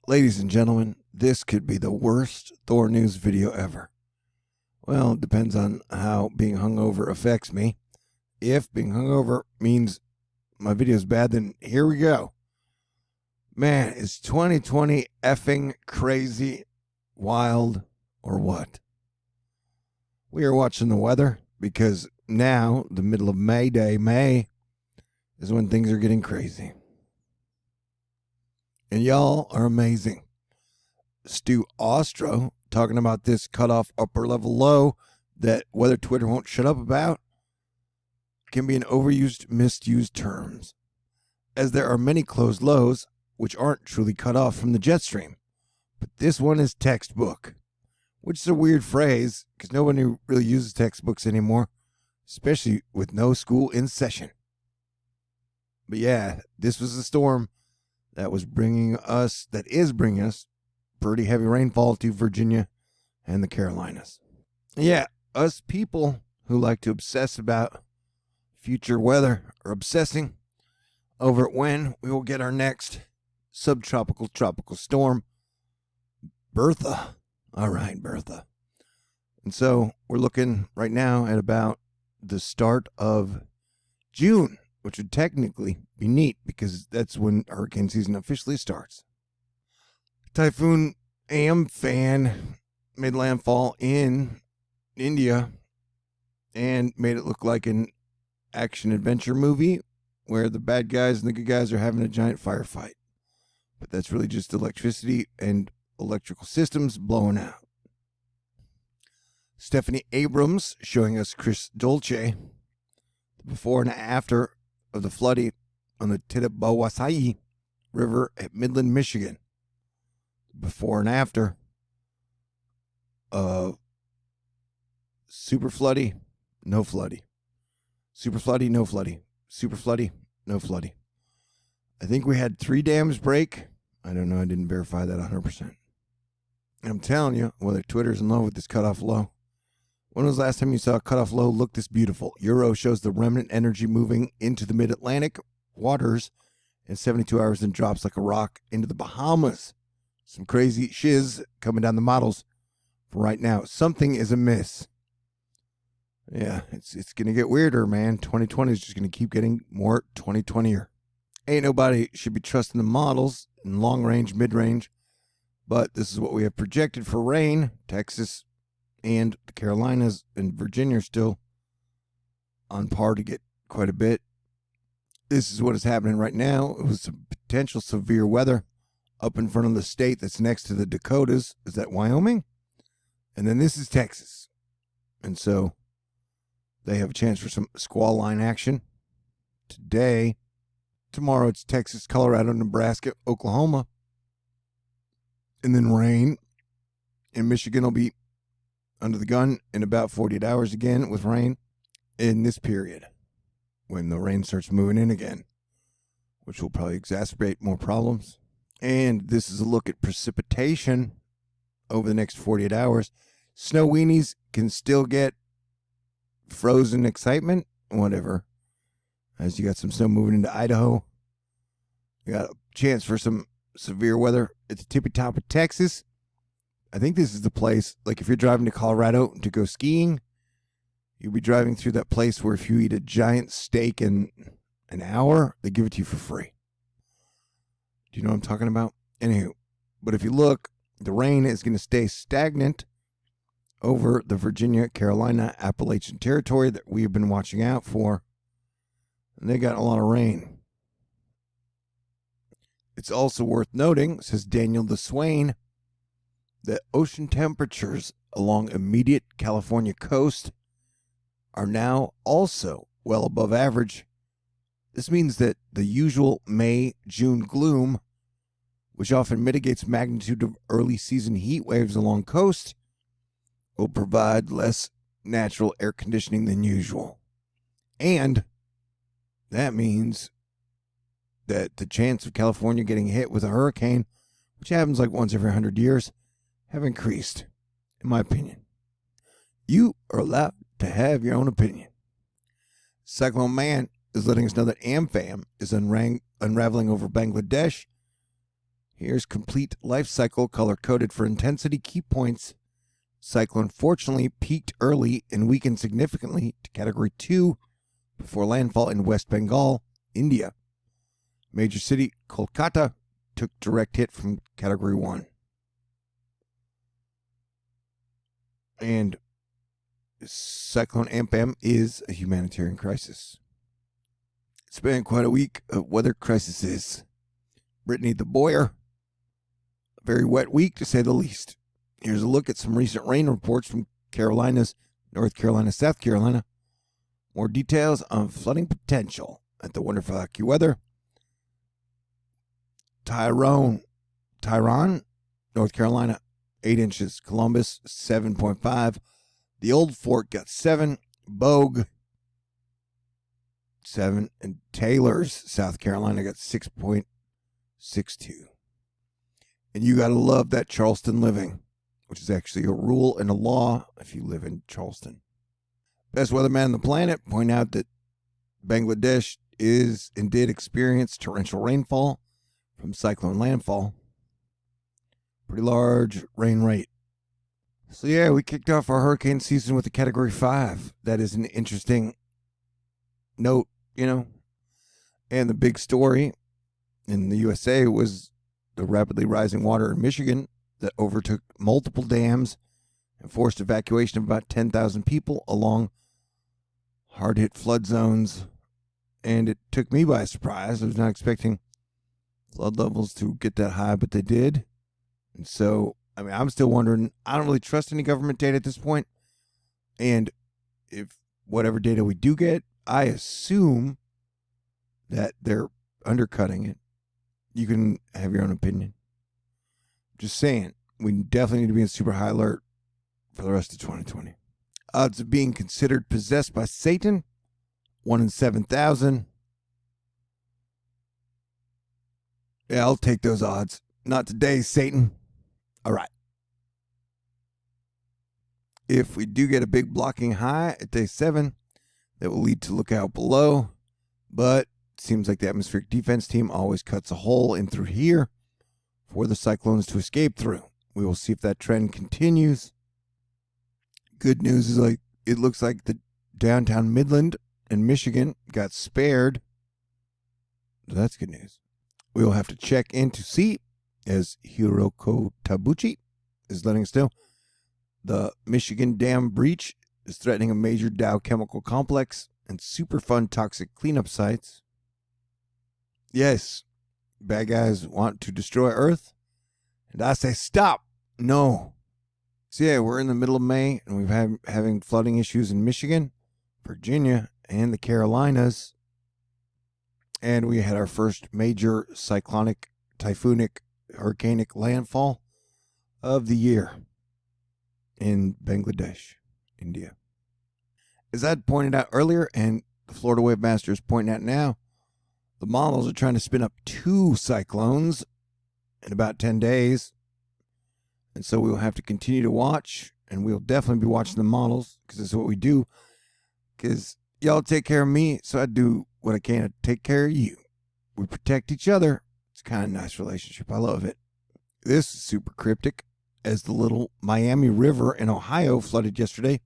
Ladies and gentlemen, this could be the worst THORnews video ever. Well, it depends on how being hungover affects me. If being hungover means my video's bad, then here we go. Man, is 2020 effing crazy, wild, or what? We are watching the weather because now, the middle of May, is when things are getting crazy. And y'all are amazing. Stu Ostro talking about this cutoff upper level low that weather Twitter won't shut up about can be an overused, misused terms, as there are many closed lows which aren't truly cut off from the jet stream. But this one is textbook, which is a weird phrase because nobody really uses textbooks anymore, especially with no school in session. But yeah, this was a storm that is bringing us pretty heavy rainfall to Virginia and the Carolinas. Yeah, us people who like to obsess about future weather are obsessing over when we will get our next subtropical tropical storm, Bertha. All right, Bertha. And so we're looking right now at about the start of June, which would technically be neat because that's when hurricane season officially starts. Typhoon Amphan made landfall in India and made it look like an action-adventure movie where the bad guys and the good guys are having a giant firefight. But that's really just electricity and electrical systems blowing out. Stephanie Abrams showing us Chris Dolce, the before and after of the flooding on the Tittabawassee River at Midland, Michigan. Before and after. Super floody, no floody. Super floody, no floody. Super floody, no floody. I think we had 3 dams break. I don't know. I didn't verify that 100%. And I'm telling you, whether Twitter's in love with this cutoff low. When was the last time you saw a cutoff low look this beautiful? Euro shows the remnant energy moving into the mid-Atlantic waters in 72 hours and drops like a rock into the Bahamas. Some crazy shiz coming down the models for right now. Something is amiss. Yeah, it's going to get weirder, man. 2020 is just going to keep getting more 2020er. Ain't nobody should be trusting the models in long range, mid range. But this is what we have projected for rain. Texas and the Carolinas and Virginia are still on par to get quite a bit. This is what is happening right now. It was some potential severe weather up in front of the state that's next to the Dakotas. Is that Wyoming? And then this is Texas. And so they have a chance for some squall line action today. Tomorrow it's Texas, Colorado, Nebraska, Oklahoma. And then rain. And Michigan will be under the gun in about 48 hours again with rain in this period when the rain starts moving in again, which will probably exacerbate more problems. And this is a look at precipitation over the next 48 hours. Snow weenies can still get frozen excitement, whatever. As you got some snow moving into Idaho. You got a chance for some severe weather at the tippy top of Texas. I think this is the place, like if you're driving to Colorado to go skiing, you'll be driving through that place where if you eat a giant steak in an hour, they give it to you for free. Do you know what I'm talking about? Anywho, but if you look, the rain is going to stay stagnant over the Virginia, Carolina, Appalachian territory that we've been watching out for. And they got a lot of rain. It's also worth noting, says Daniel the Swain, that ocean temperatures along immediate California coast are now also well above average. This means that the usual May-June gloom, which often mitigates magnitude of early season heat waves along coast, will provide less natural air conditioning than usual. And that means that the chance of California getting hit with a hurricane, which happens like once every 100 years, have increased, in my opinion. You are allowed to have your own opinion. Cyclone Man is letting us know that Amphan is unraveling over Bangladesh. Here's complete life cycle color-coded for intensity key points. Cyclone fortunately peaked early and weakened significantly to Category 2 before landfall in West Bengal, India. Major city Kolkata took direct hit from Category 1. And Cyclone Amphan is a humanitarian crisis. It's been quite a week of weather crises. Brittany the Boyer. A very wet week, to say the least. Here's a look at some recent rain reports from Carolinas, North Carolina, South Carolina. More details on flooding potential at the wonderful AccuWeather. Tyrone, North Carolina, 8 inches. Columbus, 7.5. The Old Fort got 7. Bogue, 7. And Taylor's, South Carolina, got 6.62. And you got to love that Charleston living, which is actually a rule and a law if you live in Charleston. Best weatherman on the planet point out that Bangladesh is and did experience torrential rainfall from cyclone landfall. Pretty large rain rate. So yeah, we kicked off our hurricane season with a Category 5. That is an interesting note, you know. And the big story in the USA was the rapidly rising water in Michigan that overtook multiple dams and forced evacuation of about 10,000 people along hard-hit flood zones. And it took me by surprise. I was not expecting flood levels to get that high, but they did. And so, I mean, I'm still wondering. I don't really trust any government data at this point. And if whatever data we do get, I assume that they're undercutting it. You can have your own opinion. Just saying, we definitely need to be in super high alert for the rest of 2020. Odds of being considered possessed by Satan, 1 in 7,000. Yeah, I'll take those odds. Not today, Satan. All right. If we do get a big blocking high at day 7, that will lead to lookout below. But it seems like the atmospheric defense team always cuts a hole in through here for the cyclones to escape through. We will see if that trend continues. Good news is it looks like the downtown Midland and Michigan got spared. So that's good news. We will have to check in to see, as Hiroko Tabuchi is letting us know, the Michigan dam breach is threatening a major Dow chemical complex and Superfund toxic cleanup sites. Yes, bad guys want to destroy Earth, and I say stop. No. So yeah, we're in the middle of May, and we've had having flooding issues in Michigan, Virginia, and the Carolinas. And we had our first major cyclonic, typhoonic, hurricanic landfall of the year in Bangladesh, India. As I'd pointed out earlier, and the Florida Wave Master is pointing out now, the models are trying to spin up 2 cyclones in about 10 days. And so we'll have to continue to watch, and we'll definitely be watching the models, because it's what we do. Because y'all take care of me, so I do what I can to take care of you. We protect each other. It's kind of a nice relationship. I love it. This is super cryptic. As the little Miami River in Ohio flooded yesterday,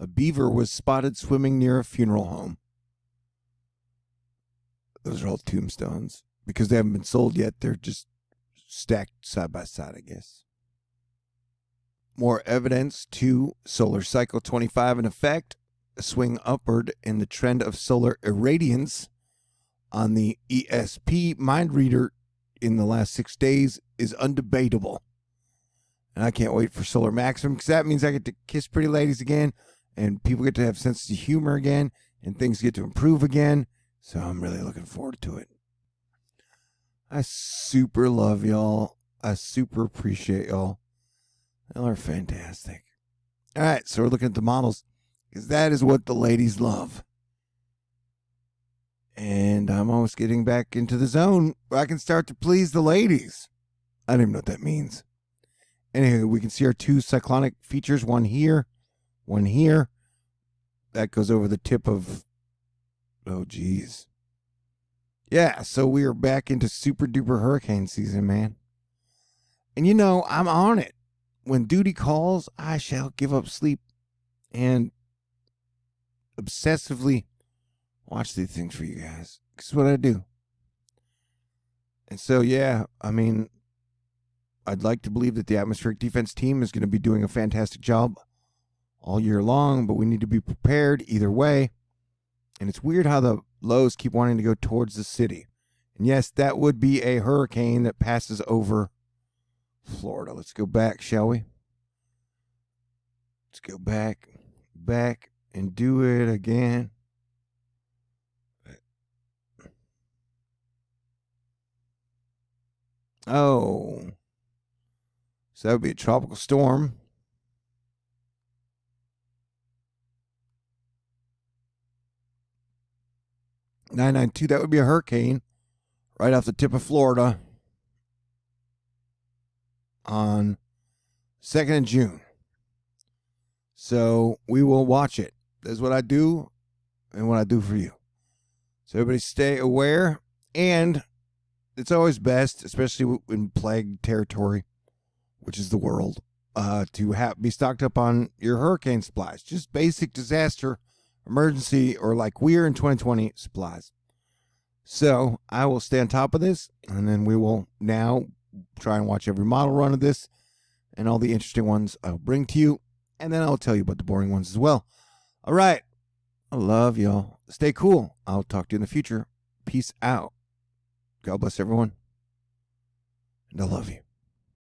a beaver was spotted swimming near a funeral home. Those are all tombstones. Because they haven't been sold yet, they're just stacked side by side, I guess. More evidence to solar cycle 25 in effect. A swing upward in the trend of solar irradiance on the ESP mind reader in the last 6 days is undebatable. And I can't wait for solar maximum, because that means I get to kiss pretty ladies again, and people get to have sense of humor again, and things get to improve again. So I'm really looking forward to it. I super love y'all. I super appreciate y'all. Y'all are fantastic. All right, so we're looking at the models, because that is what the ladies love. And I'm almost getting back into the zone where I can start to please the ladies. I don't even know what that means. Anyway, we can see our 2 cyclonic features, one here, one here. That goes over the tip of, oh geez. Yeah, so we are back into super duper hurricane season, man. And you know, I'm on it. When duty calls, I shall give up sleep and obsessively watch these things for you guys. It's what I do. And so, yeah, I mean, I'd like to believe that the atmospheric defense team is going to be doing a fantastic job all year long, but we need to be prepared either way. And it's weird how the lows keep wanting to go towards the city. And yes, that would be a hurricane that passes over Florida. Let's go back, shall we? Let's go back, and do it again. Oh. So that would be a tropical storm. .992, that would be a hurricane right off the tip of Florida on 2nd of June. So we will watch it. That's what I do and what I do for you. So everybody stay aware. And it's always best, especially in plague territory, which is the world, to be stocked up on your hurricane supplies. Just basic disaster, emergency, or like we're in 2020 supplies. So I will stay on top of this, and then we will now try and watch every model run of this and all the interesting ones I'll bring to you. And then I'll tell you about the boring ones as well. All right. I love y'all. Stay cool. I'll talk to you in the future. Peace out. God bless everyone. And I love you.